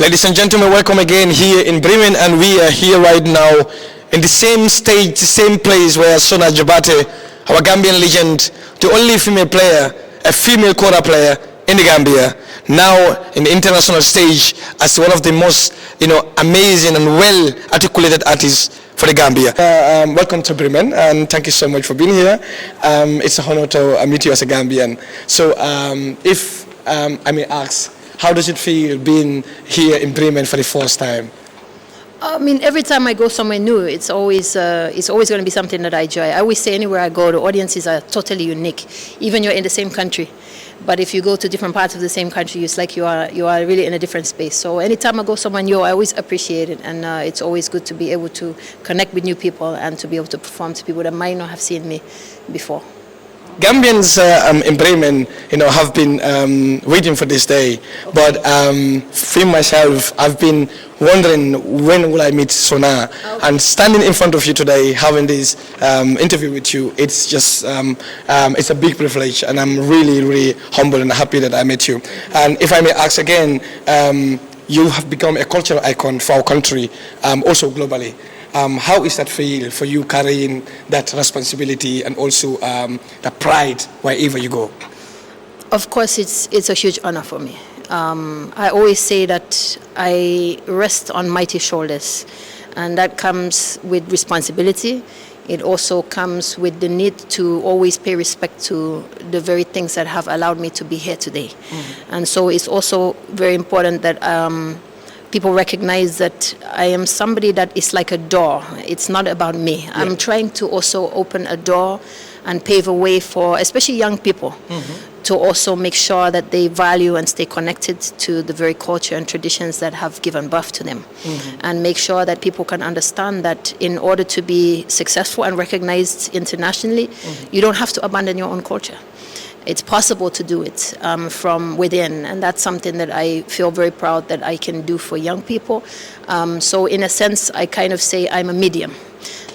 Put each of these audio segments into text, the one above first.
Ladies and gentlemen, welcome again here in Bremen, and we are here right now in the same stage, same place where Sona Jobarteh, our Gambian legend, the only female player, a female kora player in the Gambia, now in the international stage as one of the most, amazing and well-articulated artists for the Gambia. Welcome to Bremen, and thank you so much for being here. It's an honor to meet you as a Gambian. So, if I may ask, how does it feel being here in Bremen for the first time? I mean, every time I go somewhere new, it's always going to be something that I enjoy. I always say anywhere I go, the audiences are totally unique. Even you're in the same country, but if you go to different parts of the same country, it's like you are really in a different space. So anytime I go somewhere new, I always appreciate it, and it's always good to be able to connect with new people and to be able to perform to people that might not have seen me before. Gambians in Bremen, have been waiting for this day. But for myself, I've been wondering when will I meet Sona. Okay. And standing in front of you today, having this interview with you, it's just it's a big privilege, and I'm really, really humble and happy that I met you. And if I may ask again, you have become a cultural icon for our country, also globally. How is that feel for you carrying that responsibility and also the pride wherever you go? Of course, it's a huge honor for me. I always say that I rest on mighty shoulders, and that comes with responsibility. It also comes with the need to always pay respect to the very things that have allowed me to be here today. Mm-hmm. And so it's also very important that people recognize that I am somebody that is like a door. It's not about me. Yeah. I'm trying to also open a door and pave a way for especially young people, mm-hmm. to also make sure that they value and stay connected to the very culture and traditions that have given birth to them. Mm-hmm. And make sure that people can understand that in order to be successful and recognized internationally, mm-hmm. you don't have to abandon your own culture. It's possible to do it from within, and that's something that I feel very proud that I can do for young people. So in a sense, I kind of say I'm a medium.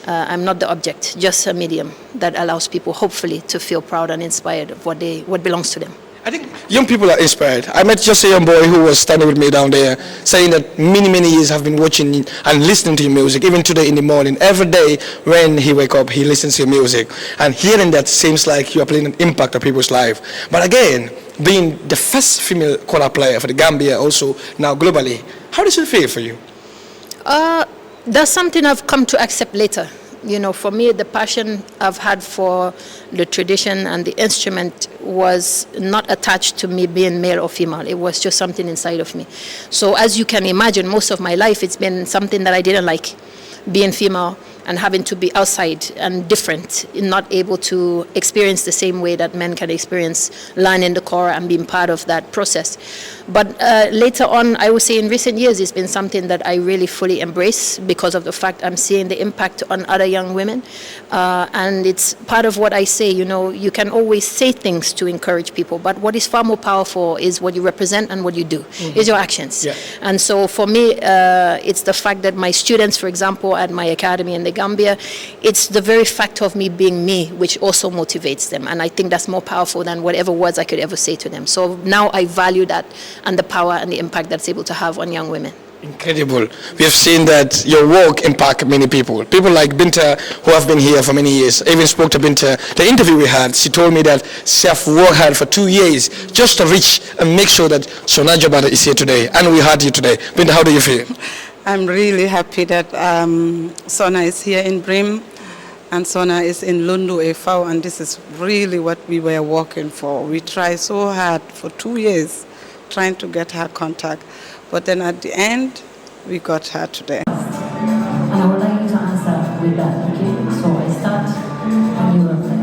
I'm not the object, just a medium that allows people, hopefully, to feel proud and inspired of what belongs to them. I think young people are inspired. I met just a young boy who was standing with me down there saying that many years have been watching and listening to your music, even today in the morning. Every day when he wake up, he listens to your music. And hearing that seems like you are playing an impact on people's life. But again, being the first female kora player for the Gambia, also now globally, how does it feel for you? That's something I've come to accept later. For me, the passion I've had for the tradition and the instrument was not attached to me being male or female. It was just something inside of me. So as you can imagine, most of my life, it's been something that I didn't like, being female and having to be outside and different, not able to experience the same way that men can experience learning the kora and being part of that process. But later on, I would say in recent years, it's been something that I really fully embrace because of the fact I'm seeing the impact on other young women. And it's part of what I say, you can always say things to encourage people, but what is far more powerful is what you represent and what you do, mm-hmm. is your actions. Yeah. And so for me, it's the fact that my students, for example, at my academy in the Gambia, it's the very fact of me being me, which also motivates them. And I think that's more powerful than whatever words I could ever say to them. So now I value that and the power and the impact that's able to have on young women. Incredible. We have seen that your work impact many people. People like Binta, who have been here for many years. I even spoke to Binta. The interview we had, she told me that she have worked hard for 2 years just to reach and make sure that Sona Jobarteh is here today. And we had you today. Binta, how do you feel? I'm really happy that Sona is here in Bremen and Sona is in Lundu Efau, and this is really what we were working for. We tried so hard for 2 years trying to get her contact, but then at the end, we got her today. And I would like you to answer with that, okay? So I start and you reply.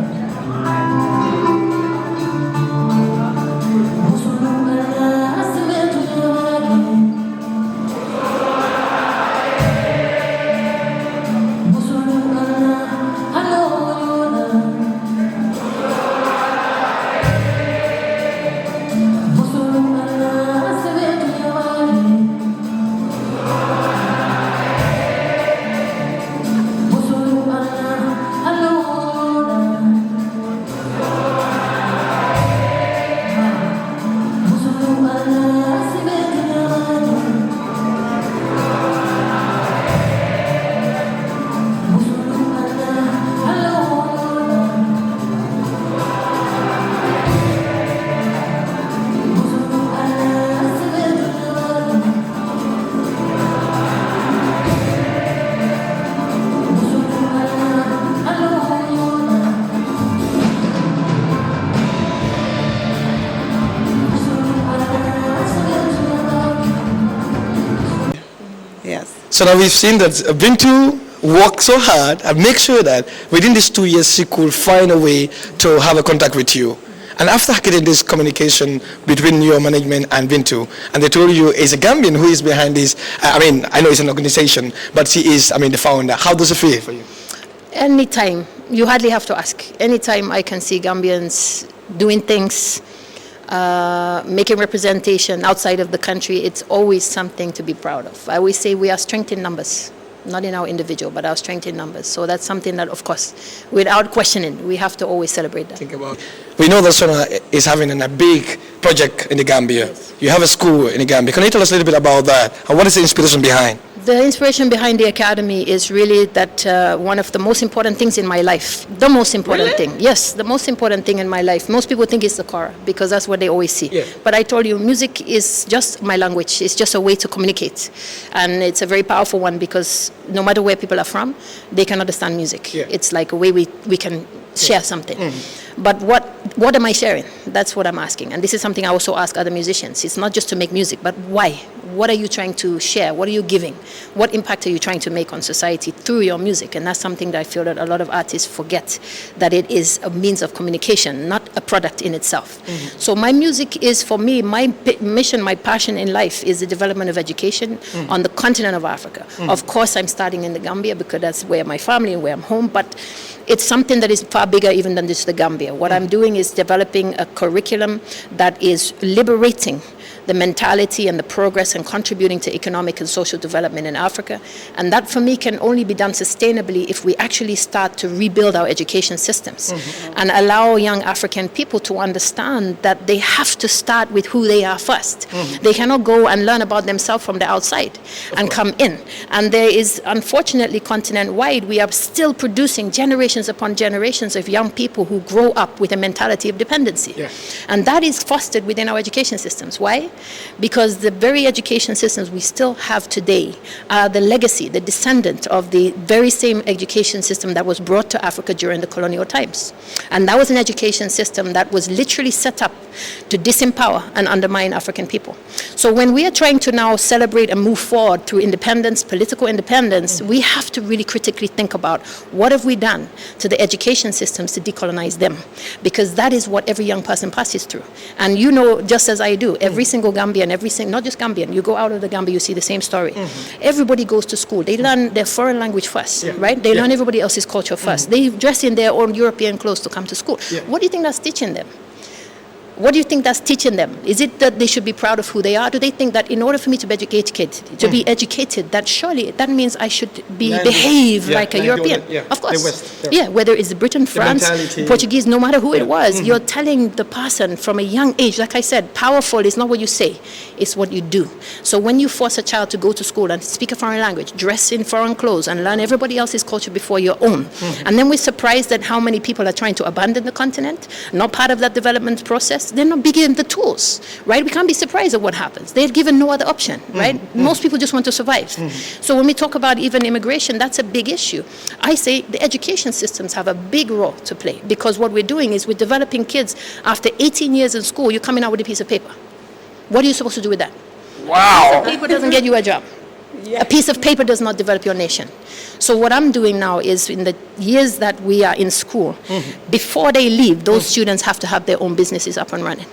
So now we've seen that Bintu worked so hard and make sure that within these 2 years she could find a way to have a contact with you. And after getting this communication between your management and Bintu, and they told you it's a Gambian who is behind this, I know it's an organization, but she is, the founder. How does it feel for you? Anytime, you hardly have to ask. Anytime I can see Gambians doing things, making representation outside of the country, it's always something to be proud of. I always say we are strength in numbers, not in our individual, but our strength in numbers. So that's something that, of course, without questioning, we have to always celebrate that. We know that Sona is having a big project in the Gambia. Yes. You have a school in the Gambia. Can you tell us a little bit about that? And what is the inspiration behind? The inspiration behind the academy is really that one of the most important things in my life, the most important thing, yes, the most important thing in my life. Most people think it's the Quran because that's what they always see. Yeah. But I told you, music is just my language. It's just a way to communicate. And it's a very powerful one because no matter where people are from, they can understand music. Yeah. It's like a way we can share something. Mm-hmm. But what am I sharing? That's what I'm asking. And this is something I also ask other musicians. It's not just to make music, but why? What are you trying to share? What are you giving? What impact are you trying to make on society through your music? And that's something that I feel that a lot of artists forget, that it is a means of communication, not a product in itself. Mm-hmm. So my music is, for me, my mission, my passion in life is the development of education on the continent of Africa. Mm-hmm. Of course, I'm starting in the Gambia because that's where my family and where I'm home, but it's something that is far bigger even than just the Gambia. What I'm doing is developing a curriculum that is liberating the mentality and the progress and contributing to economic and social development in Africa. And that, for me, can only be done sustainably if we actually start to rebuild our education systems and allow young African people to understand that they have to start with who they are first. They cannot go and learn about themselves from the outside and come in. And there is, unfortunately, continent-wide, we are still producing generations upon generations of young people who grow up with a mentality of dependency. Yeah. And that is fostered within our education systems. Why? Because the very education systems we still have today are the legacy, the descendant of the very same education system that was brought to Africa during the colonial times. And that was an education system that was literally set up to disempower and undermine African people. So when we are trying to now celebrate and move forward through independence, political independence, we have to really critically think about what have we done to the education systems to decolonize them, because that is what every young person passes through. And you know, just as I do, every single Gambian, not just Gambian, you go out of the Gambia, you see the same story. Everybody goes to school. They learn their foreign language first, right? They learn everybody else's culture first. They dress in their own European clothes to come to school. What do you think that's teaching them? What do you think that's teaching them? Is it that they should be proud of who they are? Do they think that in order for me to be educated, that surely that means I should behave like a European? Of course. Whether it's Britain, France, Portuguese, no matter who it was, you're telling the person from a young age, like I said, powerful is not what you say, it's what you do. So when you force a child to go to school and speak a foreign language, dress in foreign clothes, and learn everybody else's culture before your own, and then we're surprised at how many people are trying to abandon the continent, not part of that development process. They're not given the tools, right? We can't be surprised at what happens. They're given no other option, right? Most people just want to survive. So when we talk about even immigration, that's a big issue. I say the education systems have a big role to play, because what we're doing is we're developing kids. After 18 years in school, you're coming out with a piece of paper. What are you supposed to do with that? Wow. A piece of paper doesn't get you a job. A piece of paper does not develop your nation. So what I'm doing now is, in the years that we are in school, before they leave, those students have to have their own businesses up and running.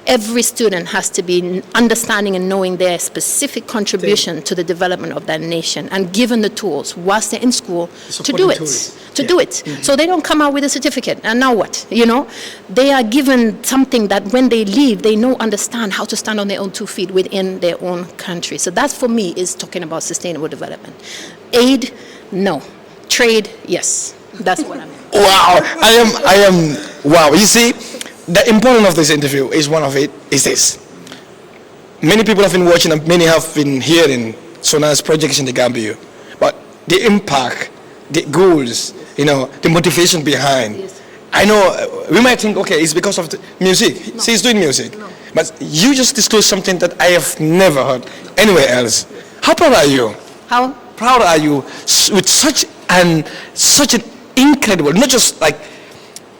Every student has to be understanding and knowing their specific contribution to the development of that nation, and given the tools whilst they're in school to do it. So they don't come out with a certificate and now what? You know, they are given something that when they leave, they understand how to stand on their own 2 feet within their own country. So that, for me, is talking about sustainable development. Aid, no. Trade, yes. That's what I mean. Wow, wow. You see, the importance of this interview is one of it is this. Many people have been watching and many have been hearing Sona's projects in the Gambia, but the impact, the goals, the motivation behind. Yes. I know we might think, okay, it's because of the music. No. She's doing music. No. But you just disclosed something that I have never heard anywhere else. How proud are you? How proud are you with such an incredible, not just like,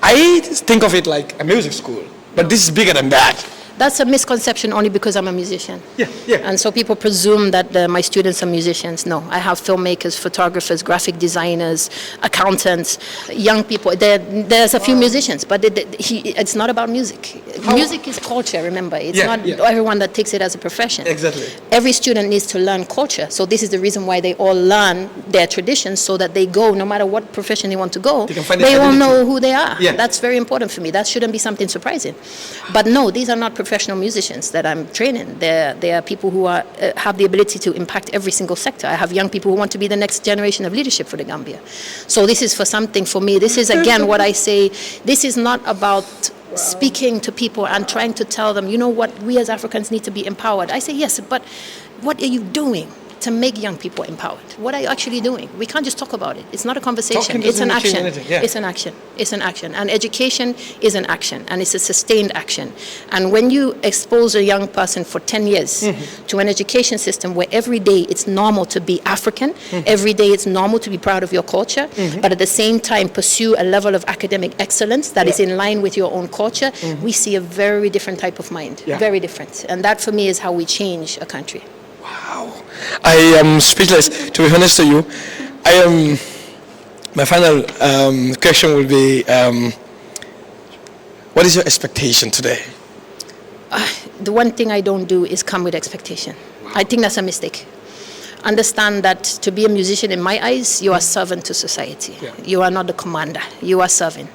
I think of it like a music school, but this is bigger than that. That's a misconception only because I'm a musician. Yeah, yeah. And so people presume that my students are musicians. No, I have filmmakers, photographers, graphic designers, accountants, young people. There's a few musicians, but it's not about music. Music is culture, remember. It's not everyone that takes it as a profession. Exactly. Every student needs to learn culture. So this is the reason why they all learn their traditions, so that they go, no matter what profession they want to go, they all know who they are. Yeah. That's very important for me. That shouldn't be something surprising. But no, these are not professional musicians that I'm training. They are people who have the ability to impact every single sector. I have young people who want to be the next generation of leadership for the Gambia. So this is for me. This is again what I say. This is not about speaking to people and trying to tell them, you know what, we as Africans need to be empowered. I say yes, but what are you doing to make young people empowered? What are you actually doing? We can't just talk about it. It's not a conversation. It's an action. It's an action. It's an action. And education is an action, and it's a sustained action. And when you expose a young person for 10 years to an education system where every day it's normal to be African, every day it's normal to be proud of your culture, but at the same time pursue a level of academic excellence that is in line with your own culture, we see a very different type of mind. Very different. And that for me is how we change a country. Wow. I am speechless, to be honest to you. My final question will be, what is your expectation today? The one thing I don't do is come with expectation. I think that's a mistake. Understand that to be a musician, in my eyes, you are servant to society. You are not the commander. You are serving.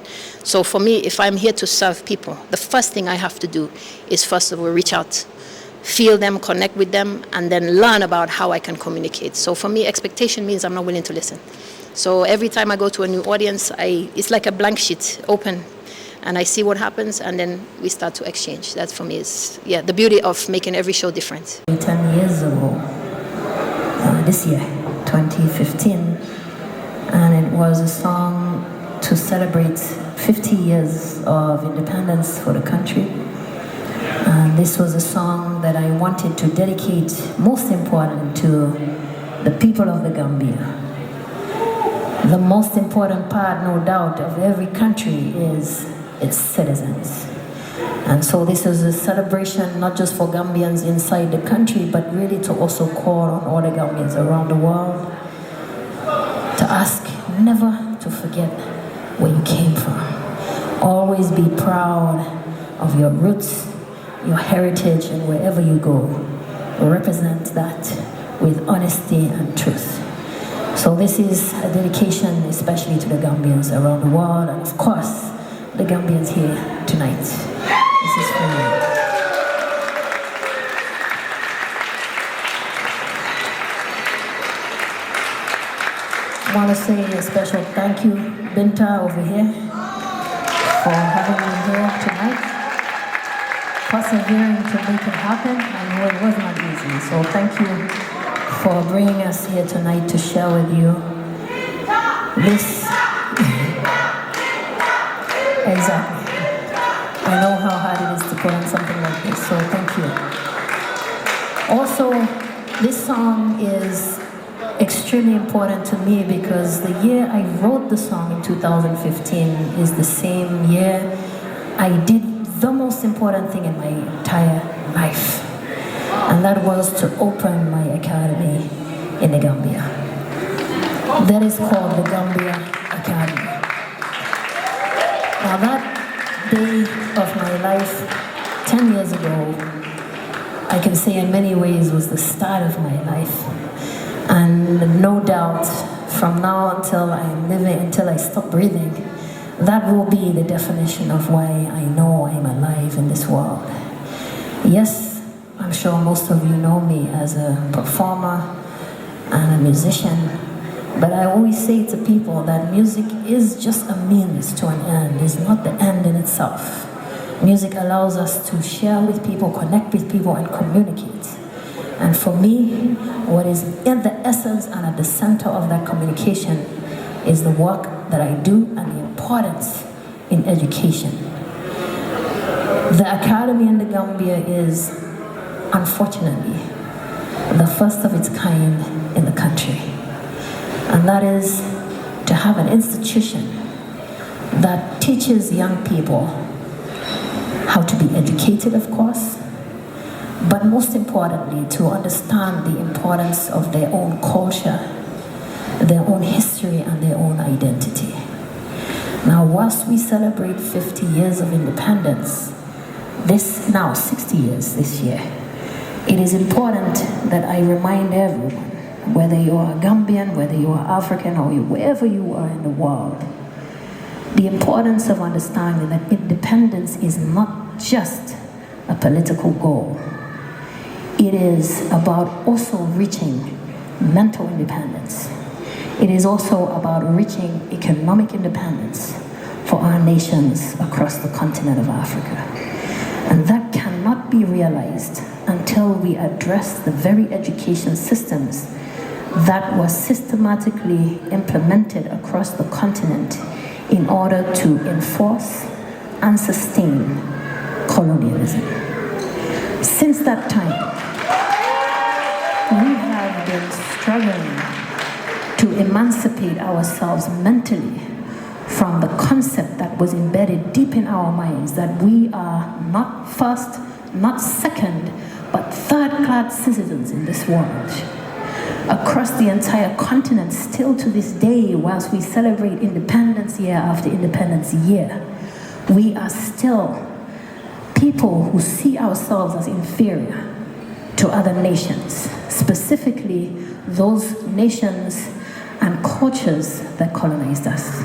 So for me, if I'm here to serve people, the first thing I have to do is first of all reach out, feel them, connect with them, and then learn about how I can communicate. So for me, expectation means I'm not willing to listen. So every time I go to a new audience, it's like a blank sheet, open, and I see what happens, and then we start to exchange. That for me is, the beauty of making every show different. 10 years ago, this year, 2015, and it was a song to celebrate 50 years of independence for the country. And this was a song that I wanted to dedicate, most important, to the people of the Gambia. The most important part, no doubt, of every country is its citizens. And so this is a celebration not just for Gambians inside the country, but really to also call on all the Gambians around the world to ask never to forget where you came from. Always be proud of your roots, your heritage, and wherever you go, represent that with honesty and truth. So this is a dedication especially to the Gambians around the world, and of course, the Gambians here tonight. This is for you. I want to say a special thank you, Binta over here, for having me here tonight. Persevering to make it happen. I know it was not easy, so thank you for bringing us here tonight to share with you this. Exactly. I know how hard it is to put on something like this, so thank you. Also, this song is extremely important to me because the year I wrote the song in 2015 is the same year I did the most important thing in my entire life, and that was to open my academy in the Gambia. That is called the Gambia Academy. Now that day of my life, 10 years ago, I can say in many ways was the start of my life. And no doubt, from now until I'm living, until I stop breathing, that will be the definition of why I know I'm alive in this world. Yes, I'm sure most of you know me as a performer and a musician, but I always say to people that music is just a means to an end. It's not the end in itself. Music allows us to share with people, connect with people, and communicate. And for me, what is in the essence and at the center of that communication is the work that I do and the importance in education. The Academy in the Gambia is, unfortunately, the first of its kind in the country. And that is to have an institution that teaches young people how to be educated, of course, but most importantly, to understand the importance of their own culture, their own history, and their own identity. Now, whilst we celebrate 50 years of independence, now 60 years this year, it is important that I remind everyone, whether you are Gambian, whether you are African, or wherever you are in the world, the importance of understanding that independence is not just a political goal. It is about also reaching mental independence. It is also about reaching economic independence for our nations across the continent of Africa. And that cannot be realized until we address the very education systems that were systematically implemented across the continent in order to enforce and sustain colonialism. Since that time, we have been struggling to emancipate ourselves mentally from the concept that was embedded deep in our minds that we are not first, not second, but third-class citizens in this world. Across the entire continent, still to this day, whilst we celebrate independence year after independence year, we are still people who see ourselves as inferior to other nations, specifically those nations and cultures that colonized us.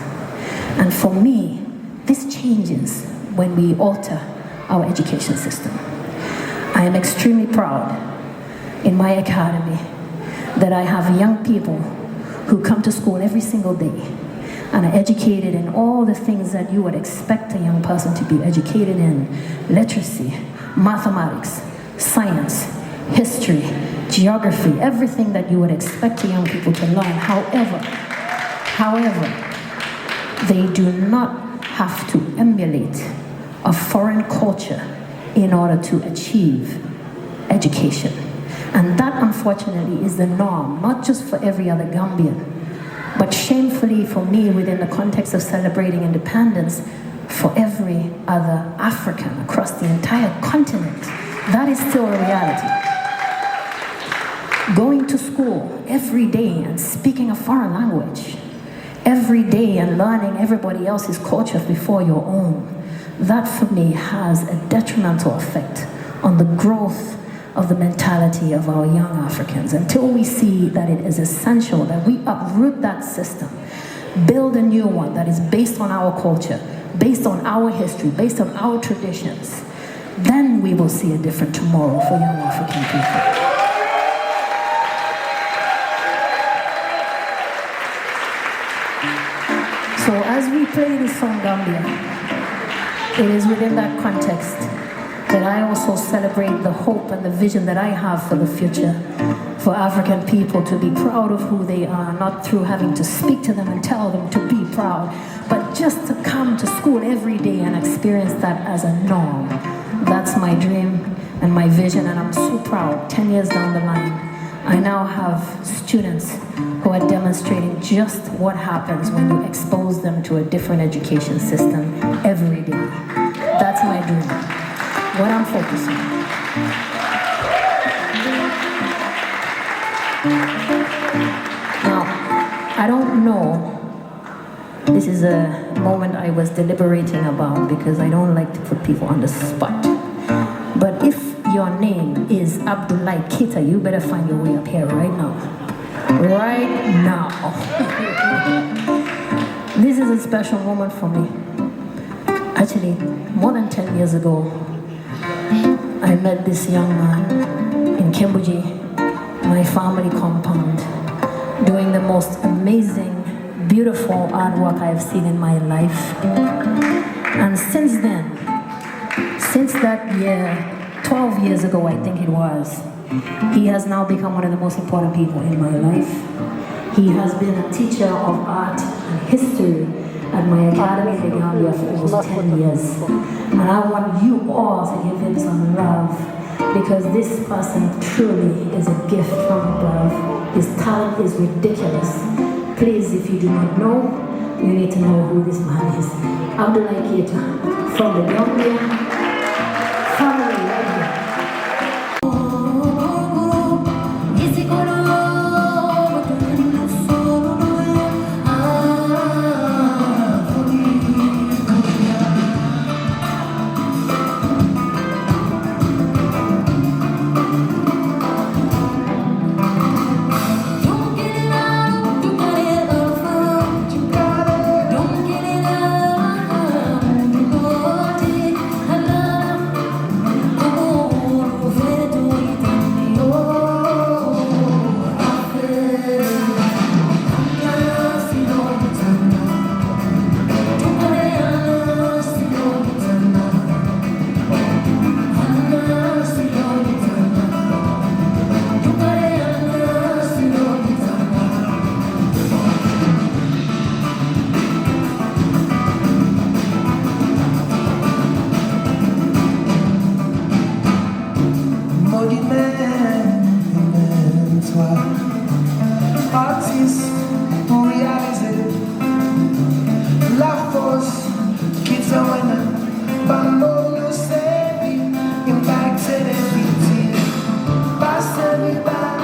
And for me, this changes when we alter our education system. I am extremely proud in my academy that I have young people who come to school every single day and are educated in all the things that you would expect a young person to be educated in: literacy, mathematics, science, history, geography, everything that you would expect young people to learn. However, they do not have to emulate a foreign culture in order to achieve education. And that, unfortunately, is the norm, not just for every other Gambian, but shamefully for me, within the context of celebrating independence, for every other African across the entire continent. That is still a reality. Going to school every day and speaking a foreign language every day and learning everybody else's culture before your own, that for me has a detrimental effect on the growth of the mentality of our young Africans. Until we see that it is essential that we uproot that system, build a new one that is based on our culture, based on our history, based on our traditions, then we will see a different tomorrow for young African people. So as we play this song, Gambia, it is within that context that I also celebrate the hope and the vision that I have for the future, for African people to be proud of who they are, not through having to speak to them and tell them to be proud, but just to come to school every day and experience that as a norm. That's my dream and my vision, and I'm so proud. 10 years down the line, I now have students who are demonstrating just what happens when you expose them to a different education system every day. That's my dream, what I'm focusing on. Now, I don't know, this is a moment I was deliberating about because I don't like to put people on the spot. But if your name is Abdullah Keita, you better find your way up here right now. Right now. This is a special moment for me. Actually, more than 10 years ago, I met this young man in Kimbuji, my family compound, doing the most amazing, beautiful artwork I've seen in my life. And since then, since that year, 12 years ago I think it was, he has now become one of the most important people in my life. He has been a teacher of art and history at my academy in Gambia for almost 10 years. And I want you all to give him some love, because this person truly is a gift from above. His talent is ridiculous. Please, if you do not know, you need to know who this man is. Abdullah Keita from the Gambia soir. Artistes pour réaliser la force qui t'emmène. Bamboo, you say me, impacted everything. Pass every bar,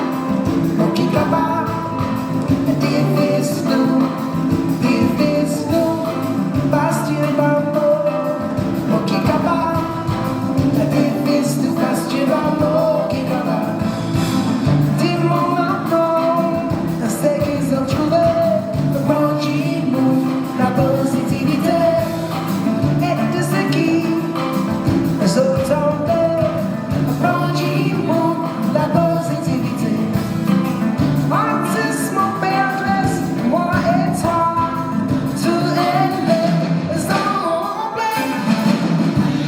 Moki Kaba. If it's new, past you, Bamboo, Moki Kaba. If it's new, past you, Moki Kaba. Dis-moi maintenant, c'est qu'ils ont trouvé le bon qui move, la positivité. La positivité. Artiste, mon père adresse, moi et toi, tout élevé, sans blé.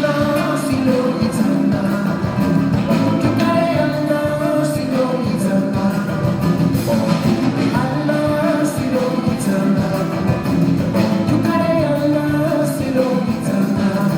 Non, si l'eau est un âme, tout est un âme, si l'eau est un âme. Allah, si l'eau est un âme, tout est un âme, si l'eau est un âme.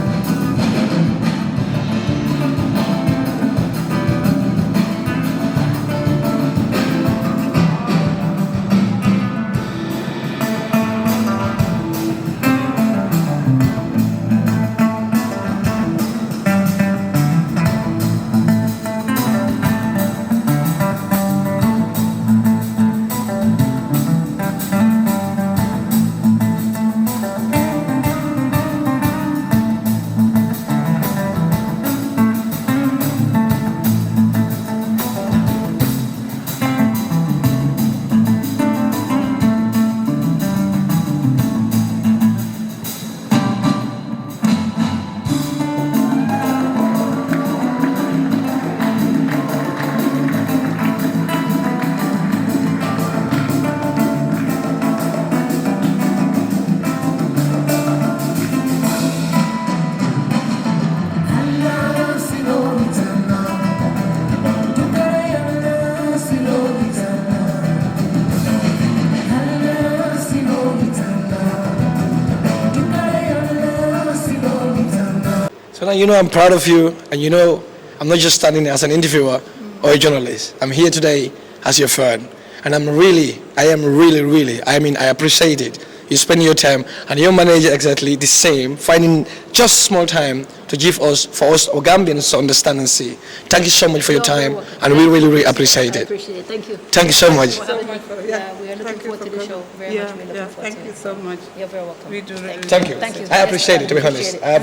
So now you know I'm proud of you, and you know I'm not just standing as an interviewer or a journalist. I'm here today as your friend, and I appreciate it. You spend your time, and your manager exactly the same, finding just small time to give us, for us Gambians to understand and see. Thank you so much for your time, and we really appreciate I it. appreciate it. Thank you. Thank you so much. Yeah, we are looking forward to the show. Very much. We're looking forward Thank to you it. so much. You're very welcome. We do really. Thank you. Thank you. I appreciate it, to be honest. I appreciate